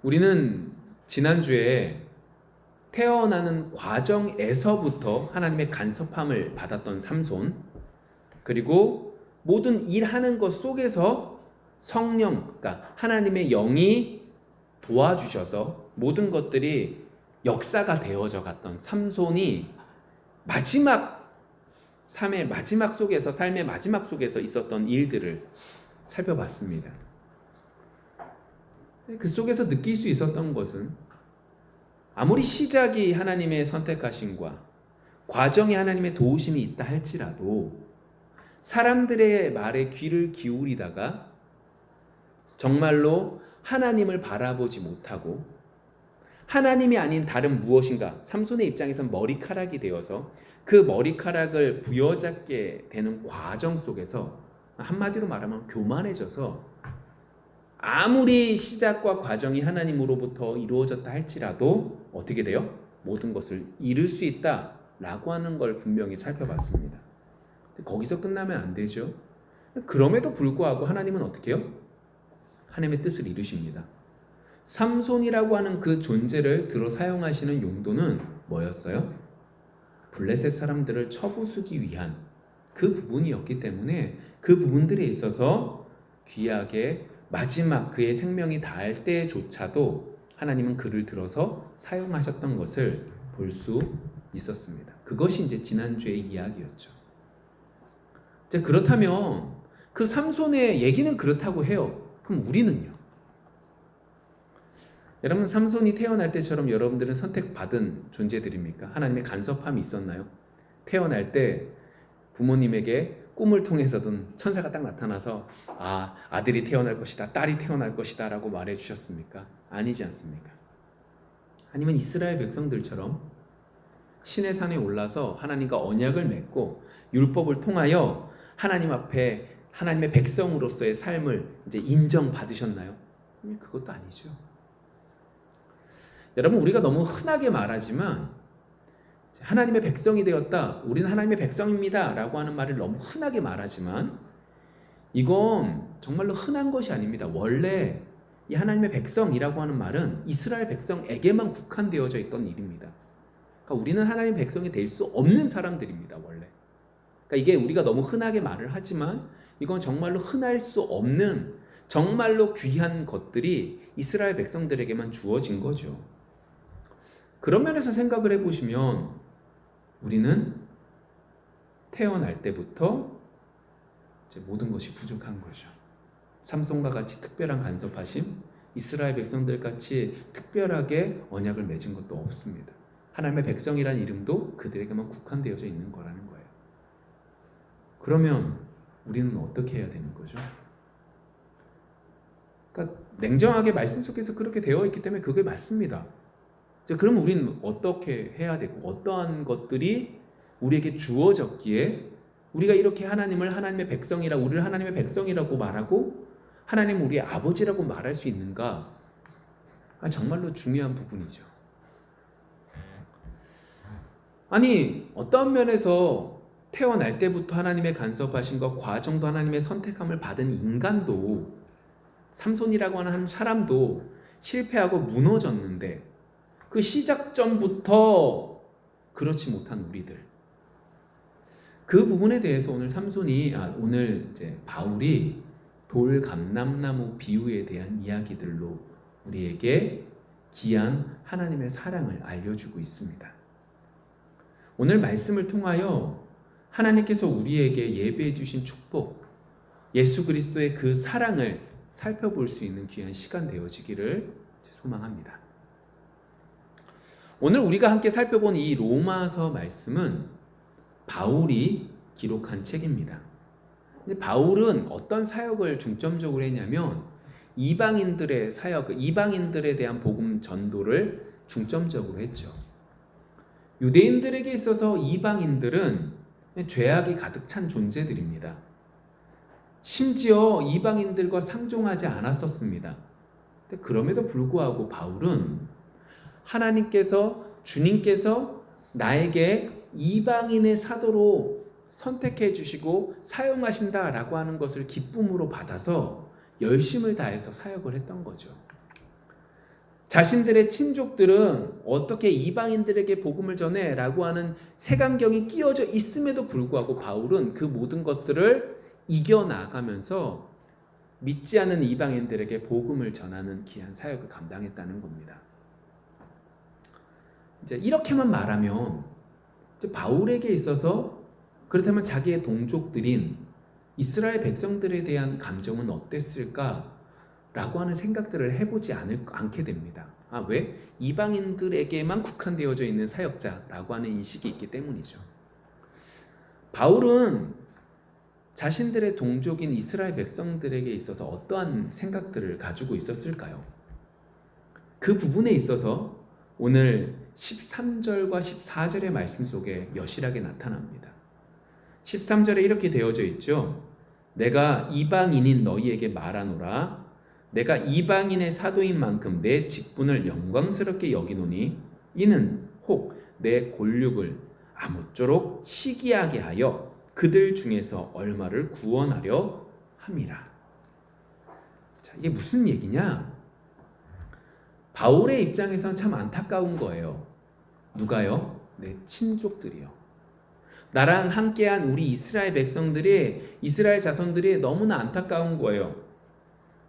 우리는 지난주에 태어나는 과정에서부터 하나님의 간섭함을 받았던 삼손, 그리고 모든 일하는 것 속에서 성령, 그러니까 하나님의 영이 도와주셔서 모든 것들이 역사가 되어져 갔던 삼손이 삶의 마지막 속에서 있었던 일들을 살펴봤습니다. 그 속에서 느낄 수 있었던 것은 아무리 시작이 하나님의 선택하심과 과정에 하나님의 도우심이 있다 할지라도 사람들의 말에 귀를 기울이다가 정말로 하나님을 바라보지 못하고 하나님이 아닌 다른 무엇인가, 삼손의 입장에선 머리카락이 되어서 그 머리카락을 부여잡게 되는 과정 속에서 한마디로 말하면 교만해져서 아무리 시작과 과정이 하나님으로부터 이루어졌다 할지라도 어떻게 돼요? 모든 것을 잃을 수 있다라고 하는 걸 분명히 살펴봤습니다. 거기서 끝나면 안 되죠. 그럼에도 불구하고 하나님은 어떻게 해요? 하나님의 뜻을 이루십니다. 삼손이라고 하는 그 존재를 들어 사용하시는 용도는 뭐였어요? 블레셋 사람들을 쳐부수기 위한 그 부분이었기 때문에 그 부분들에 있어서 귀하게 마지막 그의 생명이 닿을 때조차도 하나님은 그를 들어서 사용하셨던 것을 볼 수 있었습니다. 그것이 이제 지난주의 이야기였죠. 자, 그렇다면 그 삼손의 얘기는 그렇다고 해요. 그럼 우리는요? 여러분, 삼손이 태어날 때처럼 여러분들은 선택받은 존재들입니까? 하나님의 간섭함이 있었나요? 태어날 때 부모님에게 꿈을 통해서든 천사가 딱 나타나서 아들이 태어날 것이다, 딸이 태어날 것이다 라고 말해 주셨습니까? 아니지 않습니까? 아니면 이스라엘 백성들처럼 신의 산에 올라서 하나님과 언약을 맺고 율법을 통하여 하나님 앞에 하나님의 백성으로서의 삶을 이제 인정받으셨나요? 그것도 아니죠. 여러분, 우리가 너무 흔하게 말하지만 하나님의 백성이 되었다, 우리는 하나님의 백성입니다 라고 하는 말을 너무 흔하게 말하지만 이건 정말로 흔한 것이 아닙니다. 원래 이 하나님의 백성이라고 하는 말은 이스라엘 백성에게만 국한되어져 있던 일입니다. 그러니까 우리는 하나님의 백성이 될 수 없는 사람들입니다. 원래. 그러니까 이게 우리가 너무 흔하게 말을 하지만 이건 정말로 흔할 수 없는 정말로 귀한 것들이 이스라엘 백성들에게만 주어진 거죠. 그런 면에서 생각을 해보시면 우리는 태어날 때부터 이제 모든 것이 부족한 거죠. 삼손과 같이 특별한 간섭하심, 이스라엘 백성들 같이 특별하게 언약을 맺은 것도 없습니다. 하나님의 백성이라는 이름도 그들에게만 국한되어져 있는 거라는 거예요. 그러면 우리는 어떻게 해야 되는 거죠? 그러니까 냉정하게 말씀 속에서 그렇게 되어 있기 때문에 그게 맞습니다. 그럼 우리는 어떻게 해야 되고 어떠한 것들이 우리에게 주어졌기에 우리가 이렇게 하나님의 백성이라, 우리를 하나님의 백성이라고 말하고 하나님 우리의 아버지라고 말할 수 있는가? 정말로 중요한 부분이죠. 아니, 어떤 면에서 태어날 때부터 하나님의 간섭하심과 과정도 하나님의 선택함을 받은 인간도, 삼손이라고 하는 사람도 실패하고 무너졌는데 그 시작점부터 그렇지 못한 우리들, 그 부분에 대해서 오늘 이제 바울이 돌감람나무 비유에 대한 이야기들로 우리에게 귀한 하나님의 사랑을 알려주고 있습니다. 오늘 말씀을 통하여 하나님께서 우리에게 예배해 주신 축복, 예수 그리스도의 그 사랑을 살펴볼 수 있는 귀한 시간 되어지기를 소망합니다. 오늘 우리가 함께 살펴본 이 로마서 말씀은 바울이 기록한 책입니다. 근데 바울은 어떤 사역을 중점적으로 했냐면 이방인들의 사역, 이방인들에 대한 복음 전도를 중점적으로 했죠. 유대인들에게 있어서 이방인들은 죄악이 가득 찬 존재들입니다. 심지어 이방인들과 상종하지 않았었습니다. 그럼에도 불구하고 바울은 주님께서 나에게 이방인의 사도로 선택해 주시고 사용하신다라고 하는 것을 기쁨으로 받아서 열심을 다해서 사역을 했던 거죠. 자신들의 친족들은 어떻게 이방인들에게 복음을 전해? 라고 하는 색안경이 끼워져 있음에도 불구하고 바울은 그 모든 것들을 이겨나가면서 믿지 않는 이방인들에게 복음을 전하는 귀한 사역을 감당했다는 겁니다. 이제 이렇게만 말하면 이제 바울에게 있어서 그렇다면 자기의 동족들인 이스라엘 백성들에 대한 감정은 어땠을까? 라고 하는 생각들을 해보지 않게 됩니다. 왜? 이방인들에게만 국한되어져 있는 사역자라고 하는 인식이 있기 때문이죠. 바울은 자신들의 동족인 이스라엘 백성들에게 있어서 어떠한 생각들을 가지고 있었을까요? 그 부분에 있어서 오늘 13절과 14절의 말씀 속에 여실하게 나타납니다. 13절에 이렇게 되어져 있죠. 내가 이방인인 너희에게 말하노라. 내가 이방인의 사도인 만큼 내 직분을 영광스럽게 여기노니 이는 혹 내 권력을 아무쪼록 시기하게 하여 그들 중에서 얼마를 구원하려 함이라. 자, 이게 무슨 얘기냐? 바울의 입장에서는 참 안타까운 거예요. 누가요? 내 친족들이요. 나랑 함께한 우리 이스라엘 백성들이, 이스라엘 자손들이 너무나 안타까운 거예요.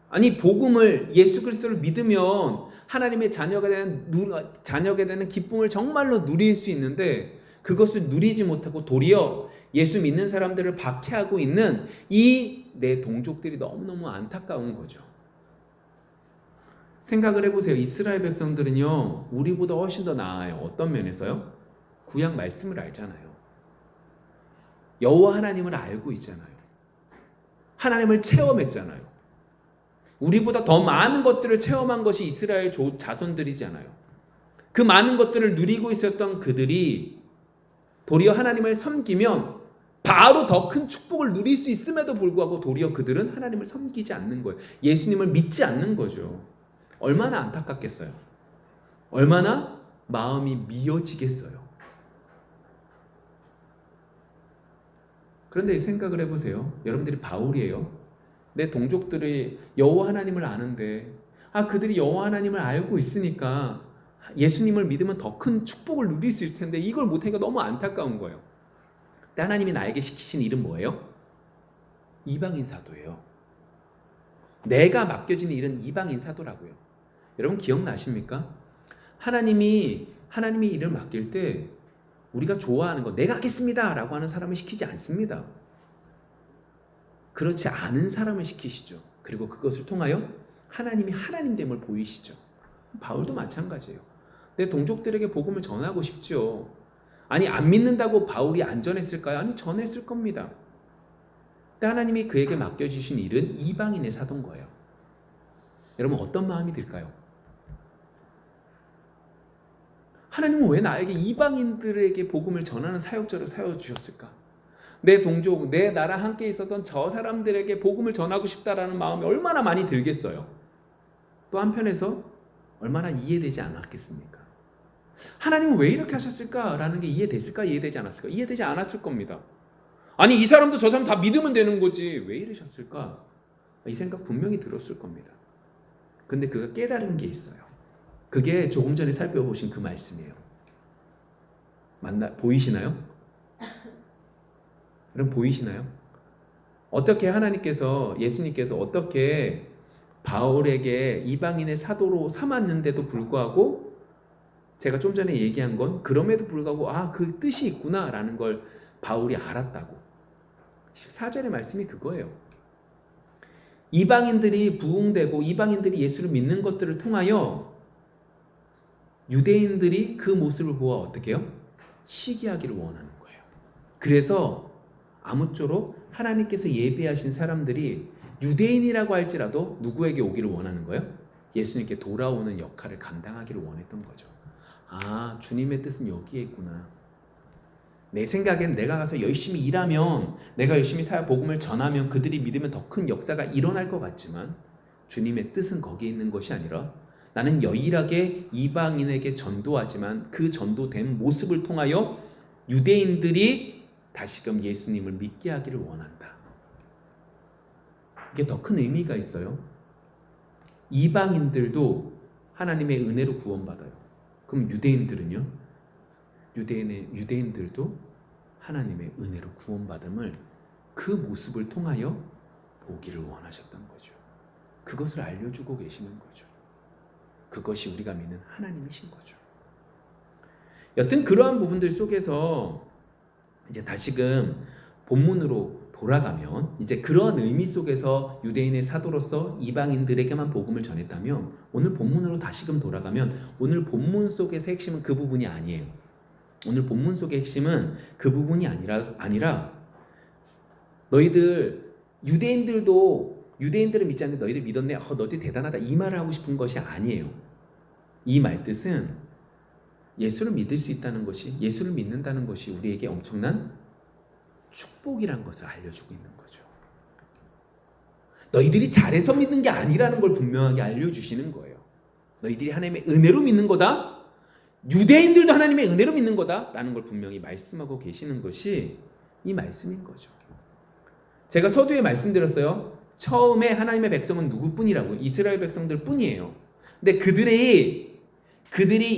아니, 복음을, 예수 그리스도를 믿으면 하나님의 자녀가 되는 기쁨을 정말로 누릴 수 있는데 그것을 누리지 못하고 도리어 예수 믿는 사람들을 박해하고 있는 이 내 동족들이 너무너무 안타까운 거죠. 생각을 해보세요. 이스라엘 백성들은요, 우리보다 훨씬 더 나아요. 어떤 면에서요? 구약 말씀을 알잖아요. 여호와 하나님을 알고 있잖아요. 하나님을 체험했잖아요. 우리보다 더 많은 것들을 체험한 것이 이스라엘 자손들이잖아요. 그 많은 것들을 누리고 있었던 그들이 도리어 하나님을 섬기면 바로 더 큰 축복을 누릴 수 있음에도 불구하고 도리어 그들은 하나님을 섬기지 않는 거예요. 예수님을 믿지 않는 거죠. 얼마나 안타깝겠어요. 얼마나 마음이 미어지겠어요. 그런데 생각을 해보세요. 여러분들이 바울이에요. 내 동족들이 여호와 하나님을 아는데 그들이 여호와 하나님을 알고 있으니까 예수님을 믿으면 더 큰 축복을 누릴 수 있을 텐데 이걸 못하니까 너무 안타까운 거예요. 근데 하나님이 나에게 시키신 일은 뭐예요? 이방인 사도예요. 내가 맡겨진 일은 이방인 사도라고요. 여러분 기억나십니까? 하나님이 일을 맡길 때 우리가 좋아하는 거 내가 하겠습니다 라고 하는 사람을 시키지 않습니다. 그렇지 않은 사람을 시키시죠. 그리고 그것을 통하여 하나님이 하나님됨을 보이시죠. 바울도 마찬가지예요. 내 동족들에게 복음을 전하고 싶죠. 아니, 안 믿는다고 바울이 안 전했을까요? 아니, 전했을 겁니다. 근데 하나님이 그에게 맡겨주신 일은 이방인의 사도인 거예요. 여러분 어떤 마음이 들까요? 하나님은 왜 나에게 이방인들에게 복음을 전하는 사역자로 세워주셨을까? 내 동족, 내 나라 함께 있었던 저 사람들에게 복음을 전하고 싶다라는 마음이 얼마나 많이 들겠어요. 또 한편에서 얼마나 이해되지 않았겠습니까? 하나님은 왜 이렇게 하셨을까라는 게 이해됐을까? 이해되지 않았을까? 이해되지 않았을 겁니다. 아니, 이 사람도 저 사람 다 믿으면 되는 거지 왜 이러셨을까? 이 생각 분명히 들었을 겁니다. 근데 그가 깨달은 게 있어요. 그게 조금 전에 살펴보신 그 말씀이에요. 보이시나요? 여러분 보이시나요? 어떻게 예수님께서 어떻게 바울에게 이방인의 사도로 삼았는데도 불구하고 제가 좀 전에 얘기한 건 그럼에도 불구하고 그 뜻이 있구나라는 걸 바울이 알았다고. 14절의 말씀이 그거예요. 이방인들이 부흥되고 이방인들이 예수를 믿는 것들을 통하여 유대인들이 그 모습을 보아 어떻게 해요? 시기하기를 원하는 거예요. 그래서 아무쪼록 하나님께서 예비하신 사람들이 유대인이라고 할지라도 누구에게 오기를 원하는 거예요? 예수님께 돌아오는 역할을 감당하기를 원했던 거죠. 주님의 뜻은 여기에 있구나. 내 생각엔 내가 가서 열심히 일하면, 내가 열심히 복음을 전하면 그들이 믿으면 더 큰 역사가 일어날 것 같지만 주님의 뜻은 거기에 있는 것이 아니라 나는 여일하게 이방인에게 전도하지만 그 전도된 모습을 통하여 유대인들이 다시금 예수님을 믿게 하기를 원한다. 이게 더 큰 의미가 있어요. 이방인들도 하나님의 은혜로 구원받아요. 그럼 유대인들은요? 유대인들도 하나님의 은혜로 구원받음을 그 모습을 통하여 보기를 원하셨던 거죠. 그것을 알려주고 계시는 거죠. 그것이 우리가 믿는 하나님이신 거죠. 여튼 그러한 부분들 속에서 이제 다시금 본문으로 돌아가면 이제 그런 의미 속에서 유대인의 사도로서 이방인들에게만 복음을 전했다면 오늘 본문으로 다시금 돌아가면 오늘 본문 속에서 핵심은 그 부분이 아니에요. 오늘 본문 속의 핵심은 그 부분이 아니라 너희들 유대인들은 믿지 않는데 너희들 믿었네. 너희들 대단하다. 이 말을 하고 싶은 것이 아니에요. 이 말뜻은 예수를 믿을 수 있다는 것이, 예수를 믿는다는 것이 우리에게 엄청난 축복이란 것을 알려주고 있는 거죠. 너희들이 잘해서 믿는 게 아니라는 걸 분명하게 알려주시는 거예요. 너희들이 하나님의 은혜로 믿는 거다. 유대인들도 하나님의 은혜로 믿는 거다 라는 걸 분명히 말씀하고 계시는 것이 이 말씀인 거죠. 제가 서두에 말씀드렸어요. 처음에 하나님의 백성은 누구뿐이라고? 이스라엘 백성들 뿐이에요. 근데 그들이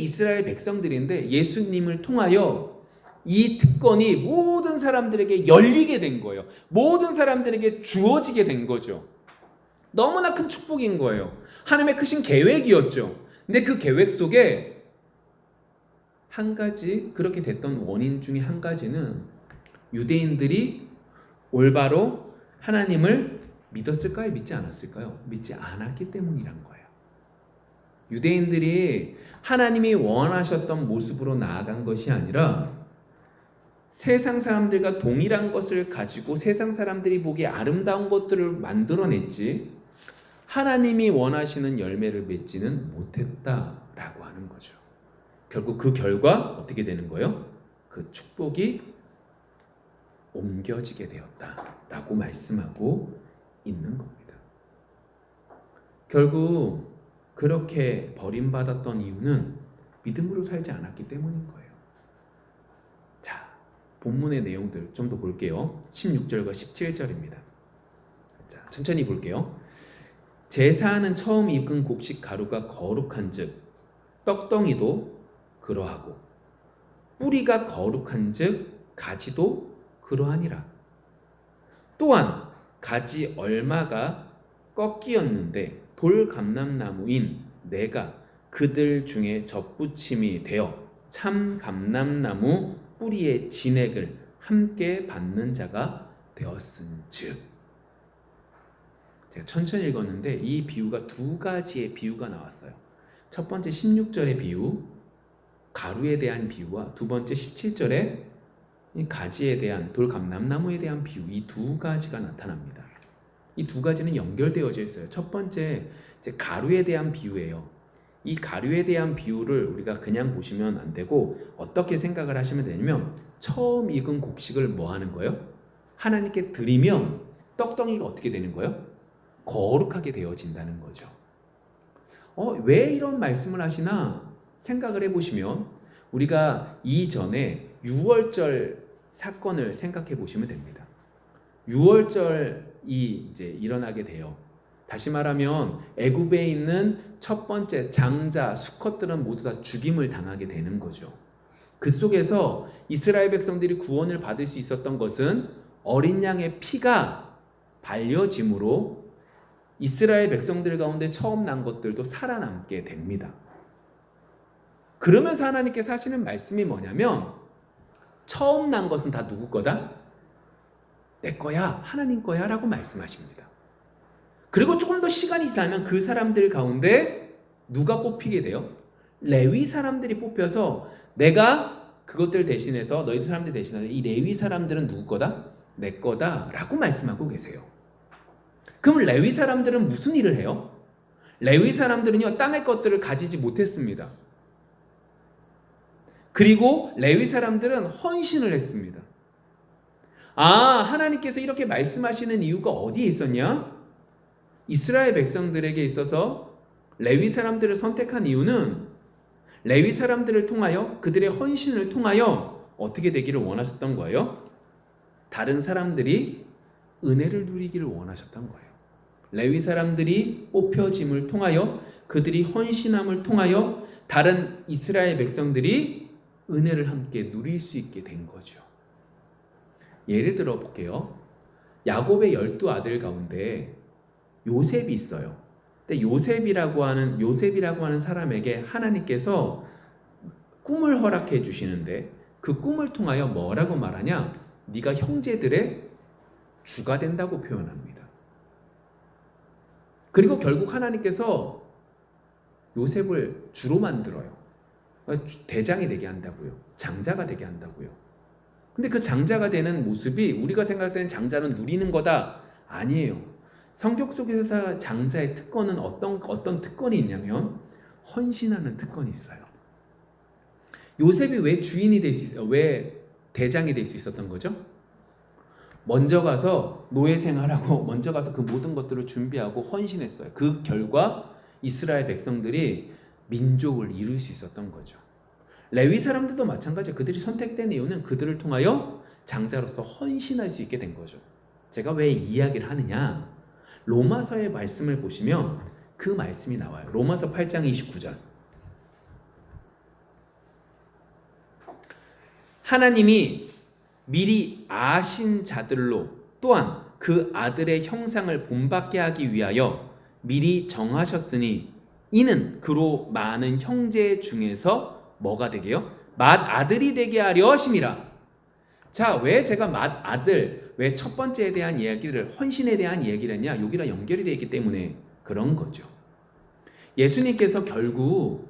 이스라엘 백성들인데 예수님을 통하여 이 특권이 모든 사람들에게 열리게 된 거예요. 모든 사람들에게 주어지게 된 거죠. 너무나 큰 축복인 거예요. 하나님의 크신 계획이었죠. 근데 그 계획 속에 한 가지, 그렇게 됐던 원인 중에 한 가지는 유대인들이 올바로 하나님을 믿었을까요? 믿지 않았을까요? 믿지 않았기 때문이란 거예요. 유대인들이 하나님이 원하셨던 모습으로 나아간 것이 아니라 세상 사람들과 동일한 것을 가지고 세상 사람들이 보기에 아름다운 것들을 만들어냈지 하나님이 원하시는 열매를 맺지는 못했다라고 하는 거죠. 결국 그 결과 어떻게 되는 거예요? 그 축복이 옮겨지게 되었다라고 말씀하고 있는 겁니다. 결국 그렇게 버림받았던 이유는 믿음으로 살지 않았기 때문인 거예요. 자, 본문의 내용들 좀 더 볼게요. 16절과 17절입니다. 자, 천천히 볼게요. 제사하는 처음 익은 곡식 가루가 거룩한즉 떡덩이도 그러하고 뿌리가 거룩한즉 가지도 그러하니라. 또한 가지 얼마가 꺾이었는데 돌감람나무인 내가 그들 중에 접붙임이 되어 참 감람나무 뿌리의 진액을 함께 받는 자가 되었은즉. 제가 천천히 읽었는데 이 비유가 두 가지의 비유가 나왔어요. 첫 번째 16절의 비유, 가루에 대한 비유와 두 번째 17절의 가지에 대한 돌감람나무에 대한 비유, 이 두 가지가 나타납니다. 이 두 가지는 연결되어져 있어요. 첫 번째 이제 가루에 대한 비유예요. 이 가루에 대한 비유를 우리가 그냥 보시면 안 되고 어떻게 생각을 하시면 되냐면 처음 익은 곡식을 뭐 하는 거예요? 하나님께 드리면 떡덩이가 어떻게 되는 거예요? 거룩하게 되어진다는 거죠. 왜 이런 말씀을 하시나 생각을 해보시면 우리가 이전에 유월절 사건을 생각해 보시면 됩니다. 유월절이 이제 일어나게 돼요. 다시 말하면 애굽에 있는 첫 번째 장자 수컷들은 모두 다 죽임을 당하게 되는 거죠. 그 속에서 이스라엘 백성들이 구원을 받을 수 있었던 것은 어린 양의 피가 발려짐으로 이스라엘 백성들 가운데 처음 난 것들도 살아남게 됩니다. 그러면서 하나님께서 하시는 말씀이 뭐냐면 처음 난 것은 다 누구 거다? 내 거야, 하나님 거야 라고 말씀하십니다. 그리고 조금 더 시간이 지나면 그 사람들 가운데 누가 뽑히게 돼요? 레위 사람들이 뽑혀서 내가 그것들 대신해서 너희들 사람들 대신해서 이 레위 사람들은 누구 거다? 내 거다 라고 말씀하고 계세요. 그럼 레위 사람들은 무슨 일을 해요? 레위 사람들은요 땅의 것들을 가지지 못했습니다. 그리고 레위 사람들은 헌신을 했습니다. 하나님께서 이렇게 말씀하시는 이유가 어디에 있었냐? 이스라엘 백성들에게 있어서 레위 사람들을 선택한 이유는 레위 사람들을 통하여 그들의 헌신을 통하여 어떻게 되기를 원하셨던 거예요? 다른 사람들이 은혜를 누리기를 원하셨던 거예요. 레위 사람들이 뽑혀짐을 통하여 그들이 헌신함을 통하여 다른 이스라엘 백성들이 은혜를 함께 누릴 수 있게 된 거죠. 예를 들어 볼게요. 야곱의 12아들 가운데 요셉이 있어요. 근데 요셉이라고 하는 사람에게 하나님께서 꿈을 허락해 주시는데 그 꿈을 통하여 뭐라고 말하냐? 네가 형제들의 주가 된다고 표현합니다. 그리고 결국 하나님께서 요셉을 주로 만들어요. 대장이 되게 한다고요. 장자가 되게 한다고요. 근데 그 장자가 되는 모습이 우리가 생각하는 장자는 누리는 거다. 아니에요. 성경 속에서 장자의 특권은 어떤 특권이 있냐면 헌신하는 특권이 있어요. 요셉이 왜 주인이 될 수 있어요? 왜 대장이 될 수 있었던 거죠? 먼저 가서 노예 생활하고 먼저 가서 그 모든 것들을 준비하고 헌신했어요. 그 결과 이스라엘 백성들이 민족을 이룰 수 있었던 거죠. 레위 사람들도 마찬가지예요. 그들이 선택된 이유는 그들을 통하여 장자로서 헌신할 수 있게 된 거죠. 제가 왜 이 이야기를 하느냐? 로마서의 말씀을 보시면 그 말씀이 나와요. 로마서 8장 29절. 하나님이 미리 아신 자들로 또한 그 아들의 형상을 본받게 하기 위하여 미리 정하셨으니 이는 그로 많은 형제 중에서 뭐가 되게요? 맏아들이 되게 하려 하심이라. 자, 왜 제가 맏아들, 왜 첫 번째에 대한 이야기를, 헌신에 대한 이야기를 했냐? 여기랑 연결이 되어 있기 때문에 그런 거죠. 예수님께서 결국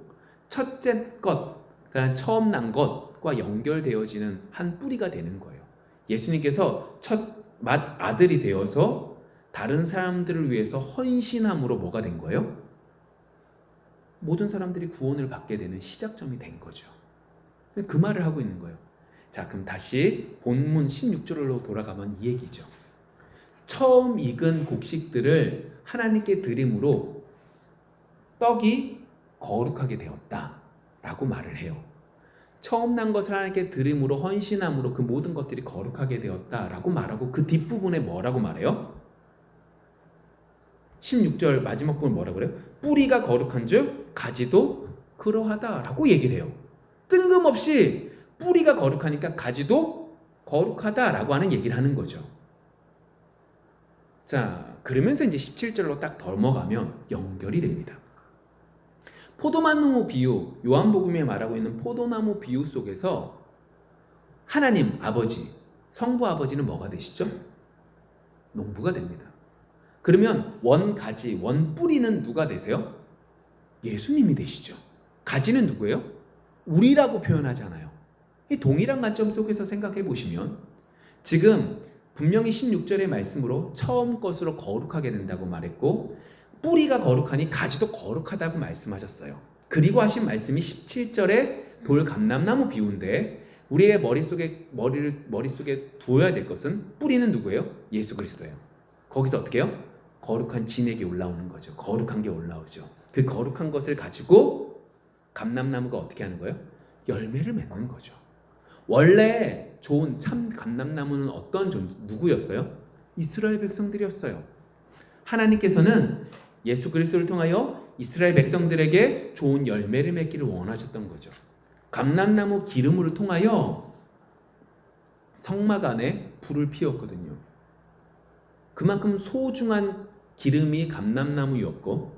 첫째 것, 그러니까 처음 난 것과 연결되어지는 한 뿌리가 되는 거예요. 예수님께서 첫 맏아들이 되어서 다른 사람들을 위해서 헌신함으로 뭐가 된 거예요? 모든 사람들이 구원을 받게 되는 시작점이 된 거죠. 그 말을 하고 있는 거예요. 자, 그럼 다시 본문 16절로 돌아가면 이 얘기죠. 처음 익은 곡식들을 하나님께 드림으로 떡이 거룩하게 되었다라고 말을 해요. 처음 난 것을 하나님께 드림으로 헌신함으로 그 모든 것들이 거룩하게 되었다라고 말하고 그 뒷부분에 뭐라고 말해요? 16절 마지막 부분 뭐라고 그래요? 뿌리가 거룩한 즉 가지도 그러하다라고 얘기를 해요. 뜬금없이 뿌리가 거룩하니까 가지도 거룩하다라고 하는 얘기를 하는 거죠. 자, 그러면서 이제 17절로 딱 넘어가면 연결이 됩니다. 포도나무 비유, 요한복음에 말하고 있는 포도나무 비유 속에서 하나님 아버지, 성부 아버지는 뭐가 되시죠? 농부가 됩니다. 그러면 원가지, 원뿌리는 누가 되세요? 예수님이 되시죠. 가지는 누구예요? 우리라고 표현하잖아요. 이 동일한 관점 속에서 생각해 보시면 지금 분명히 16절의 말씀으로 처음 것으로 거룩하게 된다고 말했고 뿌리가 거룩하니 가지도 거룩하다고 말씀하셨어요. 그리고 하신 말씀이 17절의 돌감람나무 비유인데 우리의 머릿속에 두어야 될 것은 뿌리는 누구예요? 예수 그리스도예요. 거기서 어떻게 해요? 거룩한 진액이 올라오는 거죠. 거룩한 게 올라오죠. 그 거룩한 것을 가지고 감람나무가 어떻게 하는 거예요? 열매를 맺는 거죠. 원래 좋은 참 감람나무는 누구였어요? 이스라엘 백성들이었어요. 하나님께서는 예수 그리스도를 통하여 이스라엘 백성들에게 좋은 열매를 맺기를 원하셨던 거죠. 감람나무 기름을 통하여 성막 안에 불을 피웠거든요. 그만큼 소중한 기름이 감람나무였고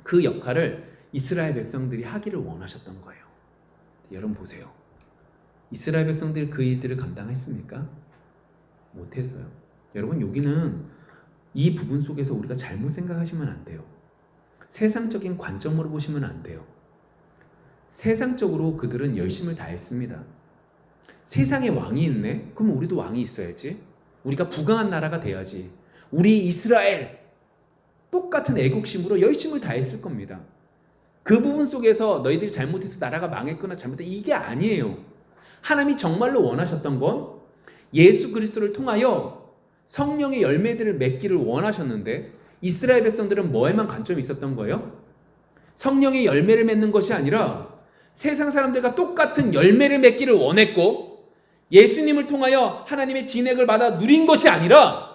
그 역할을 이스라엘 백성들이 하기를 원하셨던 거예요. 여러분 보세요. 이스라엘 백성들이 그 일들을 감당했습니까? 못했어요. 여러분 여기는 이 부분 속에서 우리가 잘못 생각하시면 안 돼요. 세상적인 관점으로 보시면 안 돼요. 세상적으로 그들은 열심을 다했습니다. 세상에 왕이 있네? 그럼 우리도 왕이 있어야지. 우리가 부강한 나라가 돼야지. 우리 이스라엘 똑같은 애국심으로 열심을 다했을 겁니다. 그 부분 속에서 너희들이 잘못해서 나라가 망했거나 잘못했다 이게 아니에요. 하나님이 정말로 원하셨던 건 예수 그리스도를 통하여 성령의 열매들을 맺기를 원하셨는데 이스라엘 백성들은 뭐에만 관점이 있었던 거예요? 성령의 열매를 맺는 것이 아니라 세상 사람들과 똑같은 열매를 맺기를 원했고 예수님을 통하여 하나님의 진액을 받아 누린 것이 아니라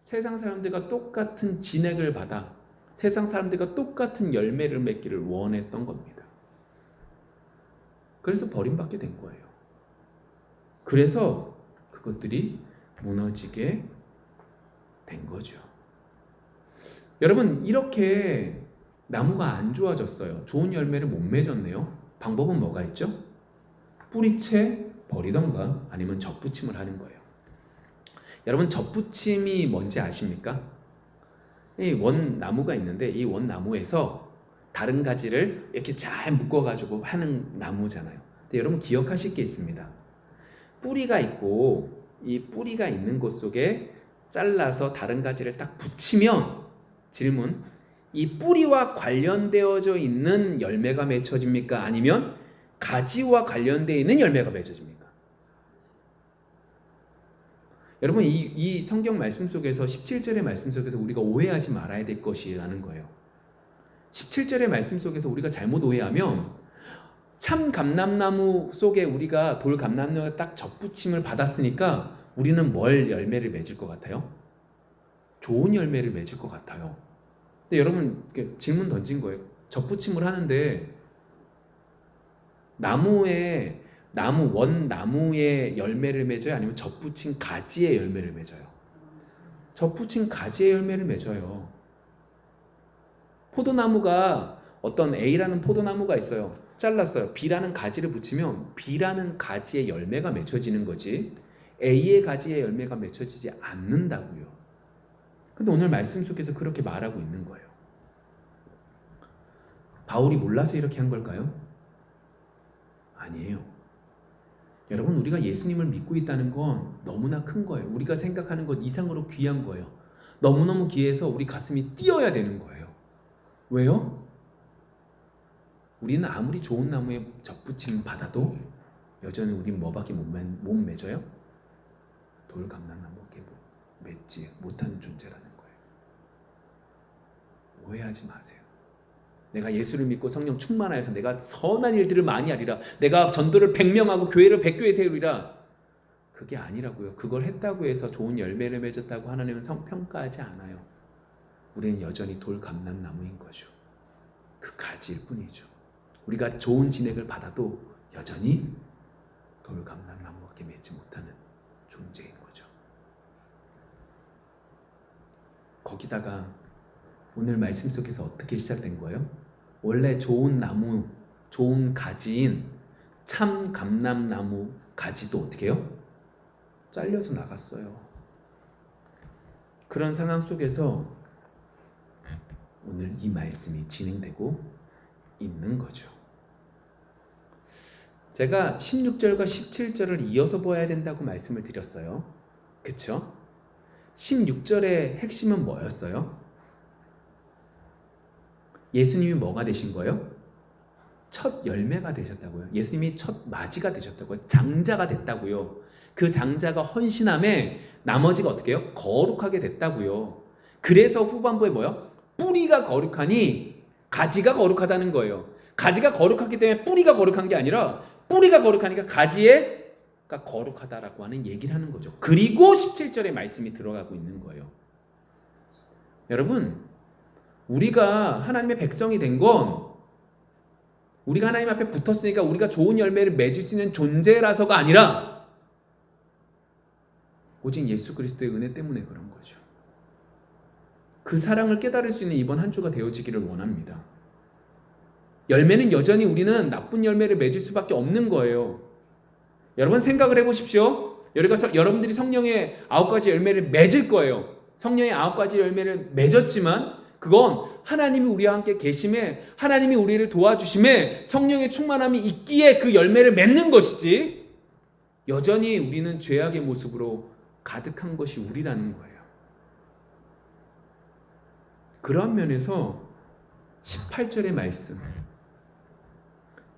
세상 사람들과 똑같은 진액을 받아 세상 사람들과 똑같은 열매를 맺기를 원했던 겁니다. 그래서 버림받게 된 거예요. 그래서 그것들이 무너지게 된 거죠. 여러분, 이렇게 나무가 안 좋아졌어요. 좋은 열매를 못 맺었네요. 방법은 뭐가 있죠? 뿌리채 버리던가 아니면 접붙임을 하는 거예요. 여러분, 접붙임이 뭔지 아십니까? 이 원나무가 있는데 이 원나무에서 다른 가지를 이렇게 잘 묶어가지고 하는 나무잖아요. 근데 여러분 기억하실 게 있습니다. 뿌리가 있고 이 뿌리가 있는 곳 속에 잘라서 다른 가지를 딱 붙이면, 질문, 이 뿌리와 관련되어져 있는 열매가 맺혀집니까? 아니면 가지와 관련되어 있는 열매가 맺어집니까? 여러분, 이 성경 말씀 속에서 17절의 말씀 속에서 우리가 오해하지 말아야 될 것이라는 거예요. 17절의 말씀 속에서 우리가 잘못 오해하면 참 감람나무 속에 우리가 돌 감람나무가 딱 접붙임을 받았으니까 우리는 뭘 열매를 맺을 것 같아요? 좋은 열매를 맺을 것 같아요. 근데 여러분 질문 던진 거예요. 접붙임을 하는데 원나무의 열매를 맺어요? 아니면 접붙인 가지의 열매를 맺어요? 접붙인 가지의 열매를 맺어요. 포도나무가 어떤 A라는 포도나무가 있어요. 잘랐어요. B라는 가지를 붙이면 B라는 가지의 열매가 맺혀지는 거지 A의 가지의 열매가 맺혀지지 않는다고요. 근데 오늘 말씀 속에서 그렇게 말하고 있는 거예요. 바울이 몰라서 이렇게 한 걸까요? 아니에요. 여러분, 우리가 예수님을 믿고 있다는 건 너무나 큰 거예요. 우리가 생각하는 것 이상으로 귀한 거예요. 너무너무 귀해서 우리 가슴이 뛰어야 되는 거예요. 왜요? 우리는 아무리 좋은 나무에 접붙임 받아도 여전히 우리는 뭐밖에 못 맺어요? 돌감람나무밖에 맺지 못하는 존재라는 거예요. 오해하지 마세요. 내가 예수를 믿고 성령 충만하여서 내가 선한 일들을 많이 하리라, 내가 전도를 100명하고 교회를 100교회 세우리라, 그게 아니라고요. 그걸 했다고 해서 좋은 열매를 맺었다고 하나님은 평가하지 않아요. 우리는 여전히 돌감람나무인 거죠. 그 가지일 뿐이죠. 우리가 좋은 진액을 받아도 여전히 돌감람나무밖에 맺지 못하는 존재인 거죠. 거기다가 오늘 말씀 속에서 어떻게 시작된 거예요? 원래 좋은 나무, 좋은 가지인 참 감람나무 가지도 어떻게 해요? 잘려서 나갔어요. 그런 상황 속에서 오늘 이 말씀이 진행되고 있는 거죠. 제가 16절과 17절을 이어서 보아야 된다고 말씀을 드렸어요. 그쵸? 16절의 핵심은 뭐였어요? 예수님이 뭐가 되신 거예요? 첫 열매가 되셨다고요. 예수님이 첫 마지가 되셨다고요. 장자가 됐다고요. 그 장자가 헌신함에 나머지가 어떻게 해요? 거룩하게 됐다고요. 그래서 후반부에 뭐요? 뿌리가 거룩하니 가지가 거룩하다는 거예요. 가지가 거룩하기 때문에 뿌리가 거룩한 게 아니라 뿌리가 거룩하니까 가지가 거룩하다라고 하는 얘기를 하는 거죠. 그리고 17절의 말씀이 들어가고 있는 거예요. 여러분, 우리가 하나님의 백성이 된 건 우리가 하나님 앞에 붙었으니까 우리가 좋은 열매를 맺을 수 있는 존재라서가 아니라 오직 예수 그리스도의 은혜 때문에 그런 거죠. 그 사랑을 깨달을 수 있는 이번 한 주가 되어지기를 원합니다. 열매는 여전히 우리는 나쁜 열매를 맺을 수밖에 없는 거예요. 여러분 생각을 해보십시오. 여러분들이 성령의 9가지 열매를 맺을 거예요. 성령의 9가지 열매를 맺었지만 그건 하나님이 우리와 함께 계심에, 하나님이 우리를 도와주심에, 성령의 충만함이 있기에 그 열매를 맺는 것이지, 여전히 우리는 죄악의 모습으로 가득한 것이 우리라는 거예요. 그런 면에서 18절의 말씀,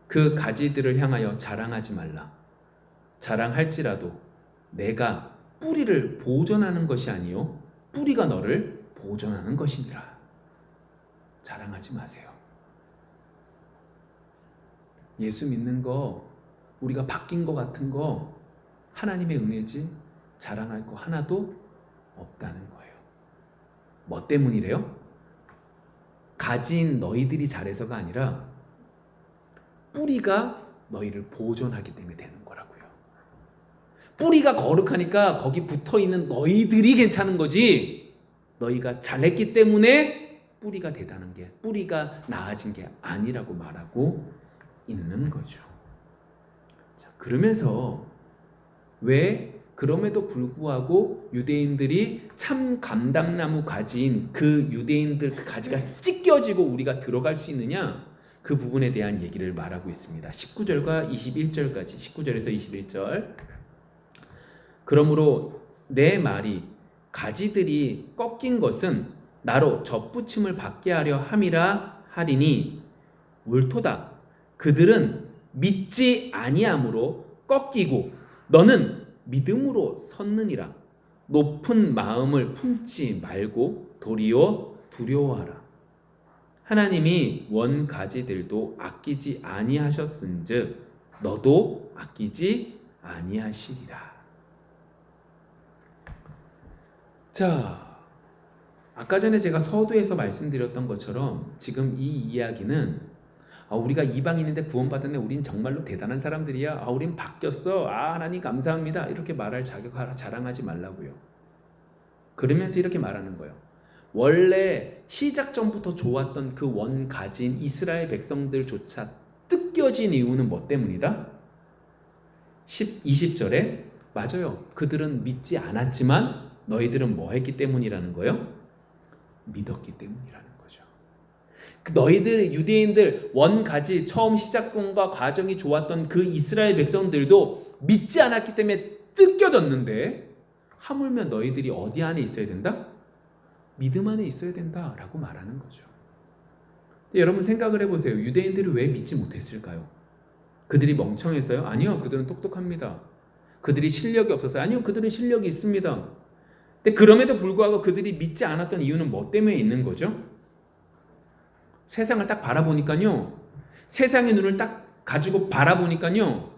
그 가지들을 향하여 자랑하지 말라. 자랑할지라도 내가 뿌리를 보존하는 것이 아니요 뿌리가 너를 보존하는 것이니라. 자랑하지 마세요. 예수 믿는 거, 우리가 바뀐 거 같은 거 하나님의 은혜지 자랑할 거 하나도 없다는 거예요. 뭐 때문이래요? 가진 너희들이 잘해서가 아니라 뿌리가 너희를 보존하기 때문에 되는 거라고요. 뿌리가 거룩하니까 거기 붙어있는 너희들이 괜찮은 거지, 너희가 잘했기 때문에 뿌리가 대단한 게, 뿌리가 나아진 게 아니라고 말하고 있는 거죠. 자, 그러면서 왜 그럼에도 불구하고 유대인들이 참 감람나무 가지인 그 유대인들 그 가지가 찢겨지고 우리가 들어갈 수 있느냐, 그 부분에 대한 얘기를 말하고 있습니다. 19절과 21절까지, 19절에서 21절. 그러므로 내 말이 가지들이 꺾인 것은 나로 접붙임을 받게 하려 함이라 하리니 옳도다. 그들은 믿지 아니함으로 꺾이고 너는 믿음으로 섰느니라. 높은 마음을 품지 말고 도리어 두려워하라. 하나님이 원가지들도 아끼지 아니하셨은즉 너도 아끼지 아니하시리라. 자, 아까 전에 제가 서두에서 말씀드렸던 것처럼 지금 이 이야기는 우리가 이방인인데 구원받았네, 우린 정말로 대단한 사람들이야, 우린 바뀌었어, 하나님 감사합니다, 이렇게 말할 자랑하지 말라고요. 그러면서 이렇게 말하는 거예요. 원래 시작 전부터 좋았던 그 원가진 이스라엘 백성들조차 뜯겨진 이유는 뭐 때문이다? 20절에 맞아요, 그들은 믿지 않았지만 너희들은 뭐 했기 때문이라는 거예요? 믿었기 때문이라는 거죠. 너희들 유대인들 원가지 처음 시작과 과정이 좋았던 그 이스라엘 백성들도 믿지 않았기 때문에 뜯겨졌는데, 하물며 너희들이 어디 안에 있어야 된다? 믿음 안에 있어야 된다라고 말하는 거죠. 여러분 생각을 해보세요. 유대인들이 왜 믿지 못했을까요? 그들이 멍청했어요? 아니요, 그들은 똑똑합니다. 그들이 실력이 없었어요? 아니요, 그들은 실력이 있습니다. 근데 그럼에도 불구하고 그들이 믿지 않았던 이유는 뭐 때문에 있는 거죠? 세상을 딱 바라보니까요, 세상의 눈을 딱 가지고 바라보니까요,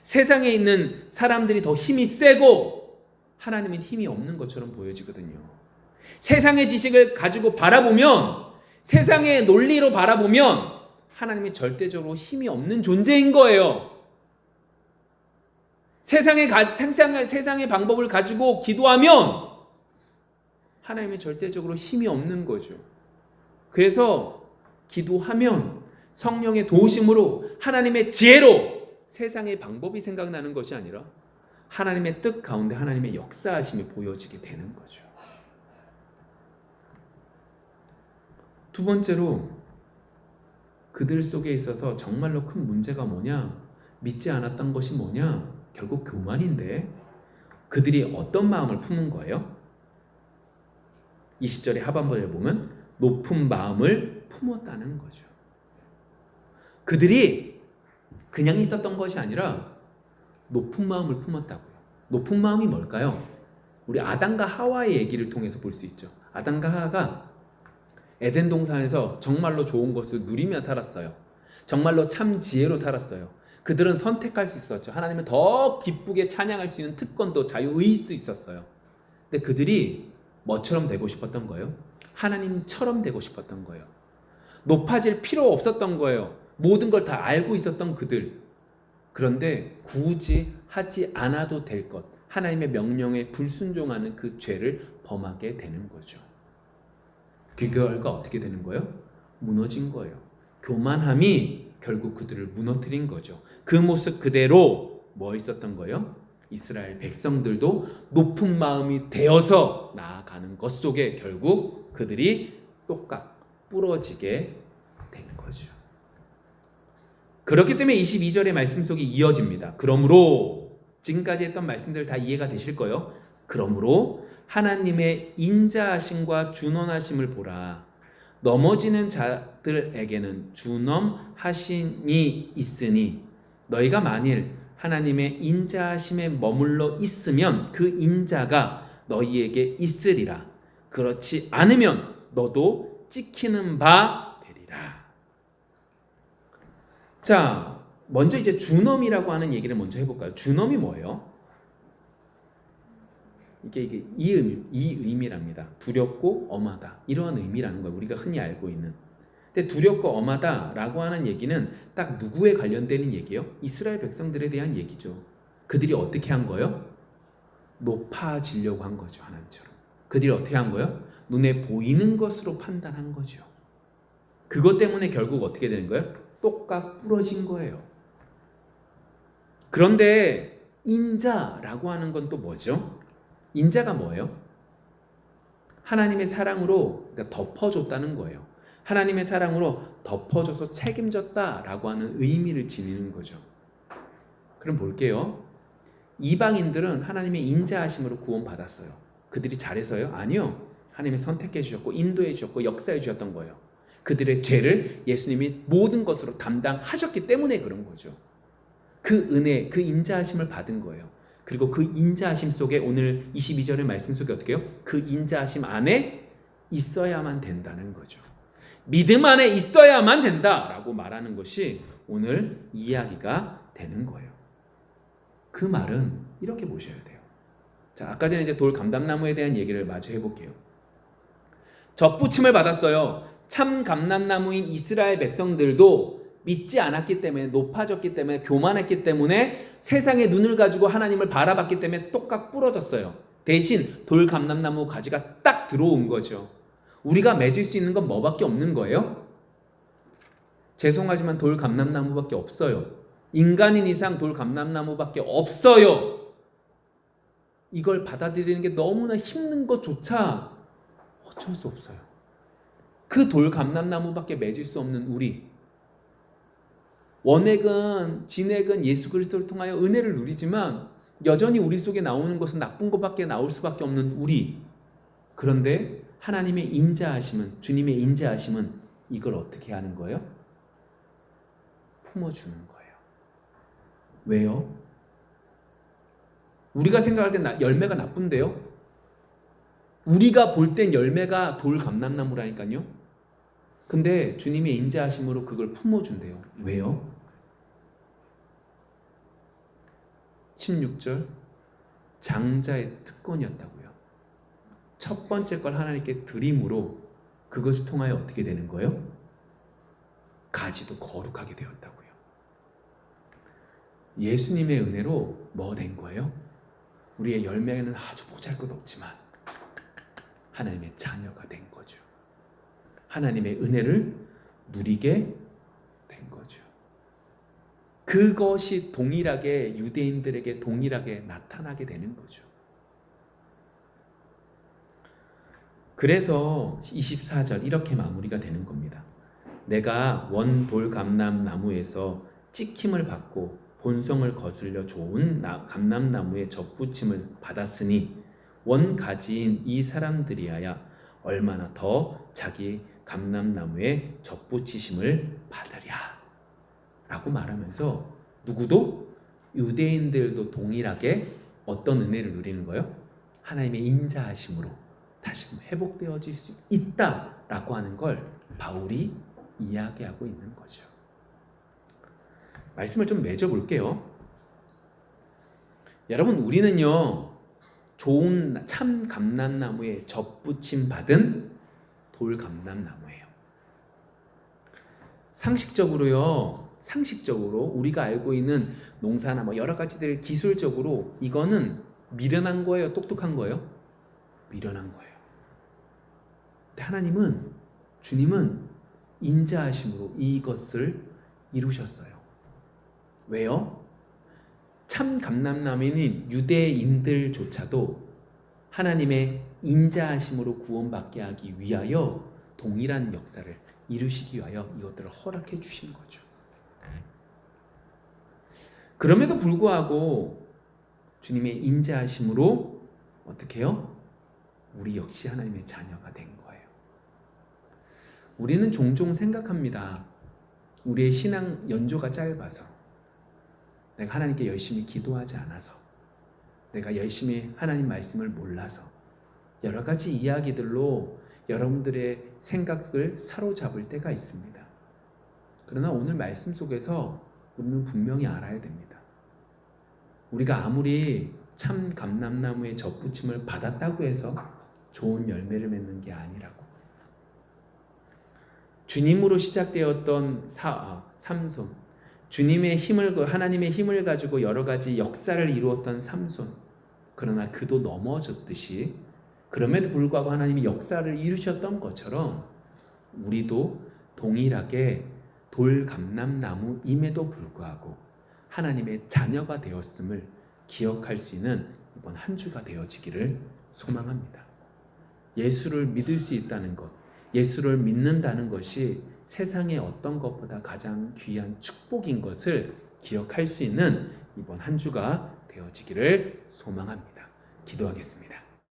세상에 있는 사람들이 더 힘이 세고 하나님은 힘이 없는 것처럼 보여지거든요. 세상의 지식을 가지고 바라보면, 세상의 논리로 바라보면 하나님이 절대적으로 힘이 없는 존재인 거예요. 세상의 방법을 가지고 기도하면 하나님이 절대적으로 힘이 없는 거죠. 그래서 기도하면 성령의 도우심으로, 하나님의 지혜로 세상의 방법이 생각나는 것이 아니라 하나님의 뜻 가운데 하나님의 역사하심이 보여지게 되는 거죠. 두 번째로, 그들 속에 있어서 정말로 큰 문제가 뭐냐? 믿지 않았던 것이 뭐냐? 결국 교만인데, 그들이 어떤 마음을 품은 거예요? 20절의 하반부에 보면 높은 마음을 품었다는 거죠. 그들이 그냥 있었던 것이 아니라 높은 마음을 품었다고요. 높은 마음이 뭘까요? 우리 아담과 하와의 얘기를 통해서 볼 수 있죠. 아담과 하와가 에덴 동산에서 정말로 좋은 것을 누리며 살았어요. 정말로 참 지혜로 살았어요. 그들은 선택할 수 있었죠. 하나님을 더 기쁘게 찬양할 수 있는 특권도, 자유의지도 있었어요. 근데 그들이 뭐처럼 되고 싶었던 거예요? 하나님처럼 되고 싶었던 거예요. 높아질 필요 없었던 거예요. 모든 걸 다 알고 있었던 그들. 그런데 굳이 하지 않아도 될 것, 하나님의 명령에 불순종하는 그 죄를 범하게 되는 거죠. 그 결과 어떻게 되는 거예요? 무너진 거예요. 교만함이 결국 그들을 무너뜨린 거죠. 그 모습 그대로 뭐 있었던 거예요? 이스라엘 백성들도 높은 마음이 되어서 나아가는 것 속에 결국 그들이 똑같 부러지게 된 거죠. 그렇기 때문에 22절의 말씀 속이 이어집니다. 그러므로, 지금까지 했던 말씀들 다 이해가 되실 거예요. 그러므로 하나님의 인자하심과 준엄하심을 보라. 넘어지는 자들에게는 준엄하심이 있으니 너희가 만일 하나님의 인자하심에 머물러 있으면 그 인자가 너희에게 있으리라. 그렇지 않으면 너도 찍히는 바 되리라. 자, 먼저 이제 준엄이라고 하는 얘기를 먼저 해볼까요? 준엄이 뭐예요? 이게 이 의미랍니다. 두렵고 엄하다, 이러한 의미라는 거예요. 우리가 흔히 알고 있는. 근데 두렵고 엄하다라고 하는 얘기는 딱 누구에 관련되는 얘기예요? 이스라엘 백성들에 대한 얘기죠. 그들이 어떻게 한 거예요? 높아지려고 한 거죠. 하나님처럼. 그들이 어떻게 한 거예요? 눈에 보이는 것으로 판단한 거죠. 그것 때문에 결국 어떻게 되는 거예요? 똑각 부러진 거예요. 그런데 인자라고 하는 건 또 뭐죠? 인자가 뭐예요? 하나님의 사랑으로 그러니까 덮어줬다는 거예요. 하나님의 사랑으로 덮어줘서 책임졌다라고 하는 의미를 지니는 거죠. 그럼 볼게요. 이방인들은 하나님의 인자하심으로 구원받았어요. 그들이 잘해서요? 아니요. 하나님이 선택해 주셨고 인도해 주셨고 역사해 주셨던 거예요. 그들의 죄를 예수님이 모든 것으로 담당하셨기 때문에 그런 거죠. 그 은혜, 그 인자하심을 받은 거예요. 그리고 그 인자하심 속에 오늘 22절의 말씀 속에 어떻게 해요? 그 인자하심 안에 있어야만 된다는 거죠. 믿음 안에 있어야만 된다라고 말하는 것이 오늘 이야기가 되는 거예요. 그 말은 이렇게 보셔야 돼요. 자, 아까 전에 이제 돌 감람나무에 대한 얘기를 마저 해볼게요. 접붙임을 받았어요. 참 감람나무인 이스라엘 백성들도 믿지 않았기 때문에, 높아졌기 때문에, 교만했기 때문에, 세상의 눈을 가지고 하나님을 바라봤기 때문에 똑같 부러졌어요. 대신 돌 감람나무 가지가 딱 들어온 거죠. 우리가 맺을 수 있는 건 뭐밖에 없는 거예요? 죄송하지만 돌 감람나무밖에 없어요. 인간인 이상 돌 감람나무밖에 없어요. 이걸 받아들이는 게 너무나 힘든 것조차 어쩔 수 없어요. 그 돌 감람나무밖에 맺을 수 없는 우리, 원액은 진액은 예수 그리스도를 통하여 은혜를 누리지만 여전히 우리 속에 나오는 것은 나쁜 것밖에 나올 수밖에 없는 우리. 그런데 하나님의 인자하심은, 주님의 인자하심은 이걸 어떻게 하는 거예요? 품어주는 거예요. 왜요? 우리가 생각할 땐 열매가 나쁜데요? 우리가 볼 땐 열매가 돌 감람나무라니까요. 근데 주님의 인자하심으로 그걸 품어준대요. 왜요? 16절 장자의 특권이었다고요. 첫 번째 걸 하나님께 드림으로 그것을 통하여 어떻게 되는 거예요? 가지도 거룩하게 되었다고요. 예수님의 은혜로 뭐 된 거예요? 우리의 열매는 아주 보잘것없지만 하나님의 자녀가 된 거죠. 하나님의 은혜를 누리게 된 거죠. 그것이 동일하게 유대인들에게 동일하게 나타나게 되는 거죠. 그래서 24절 이렇게 마무리가 되는 겁니다. 내가 원 돌 감람나무에서 찍힘을 받고 본성을 거슬려 좋은 감람나무의 접붙임을 받았으니 원 가지인 이 사람들이야 얼마나 더 자기 감람나무의 접붙이심을 받으랴 라고 말하면서 누구도 유대인들도 동일하게 어떤 은혜를 누리는 거예요? 하나님의 인자하심으로 다시 회복되어질 수 있다라고 하는 걸 바울이 이야기하고 있는 거죠. 말씀을 좀 맺어볼게요. 여러분, 우리는요 좋은 참 감람나무에 접붙임 받은 돌 감람나무예요. 상식적으로 우리가 알고 있는 농사나 뭐 여러 가지들 기술적으로 이거는 미련한 거예요, 똑똑한 거예요? 미련한 거예요. 근데 하나님은, 주님은 인자하심으로 이것을 이루셨어요. 왜요? 참 감람나무인 유대인들조차도 하나님의 인자하심으로 구원받게 하기 위하여 동일한 역사를 이루시기 위하여 이것들을 허락해 주신 거죠. 그럼에도 불구하고 주님의 인자하심으로 어떻게 해요? 우리 역시 하나님의 자녀가 된 거예요. 우리는 종종 생각합니다. 우리의 신앙 연조가 짧아서, 내가 하나님께 열심히 기도하지 않아서, 내가 열심히 하나님 말씀을 몰라서, 여러 가지 이야기들로 여러분들의 생각을 사로잡을 때가 있습니다. 그러나 오늘 말씀 속에서 우리는 분명히 알아야 됩니다. 우리가 아무리 참 감람나무의 접붙임을 받았다고 해서 좋은 열매를 맺는 게 아니라고. 주님으로 시작되었던 삼손, 하나님의 힘을 가지고 여러 가지 역사를 이루었던 삼손. 그러나 그도 넘어졌듯이, 그럼에도 불구하고 하나님이 역사를 이루셨던 것처럼 우리도 동일하게 돌감람나무임에도 불구하고 하나님의 자녀가 되었음을 기억할 수 있는 이번 한 주가 되어지기를 소망합니다. 예수를 믿을 수 있다는 것, 예수를 믿는다는 것이 세상의 어떤 것보다 가장 귀한 축복인 것을 기억할 수 있는 이번 한 주가 되어지기를 소망합니다. 기도하겠습니다.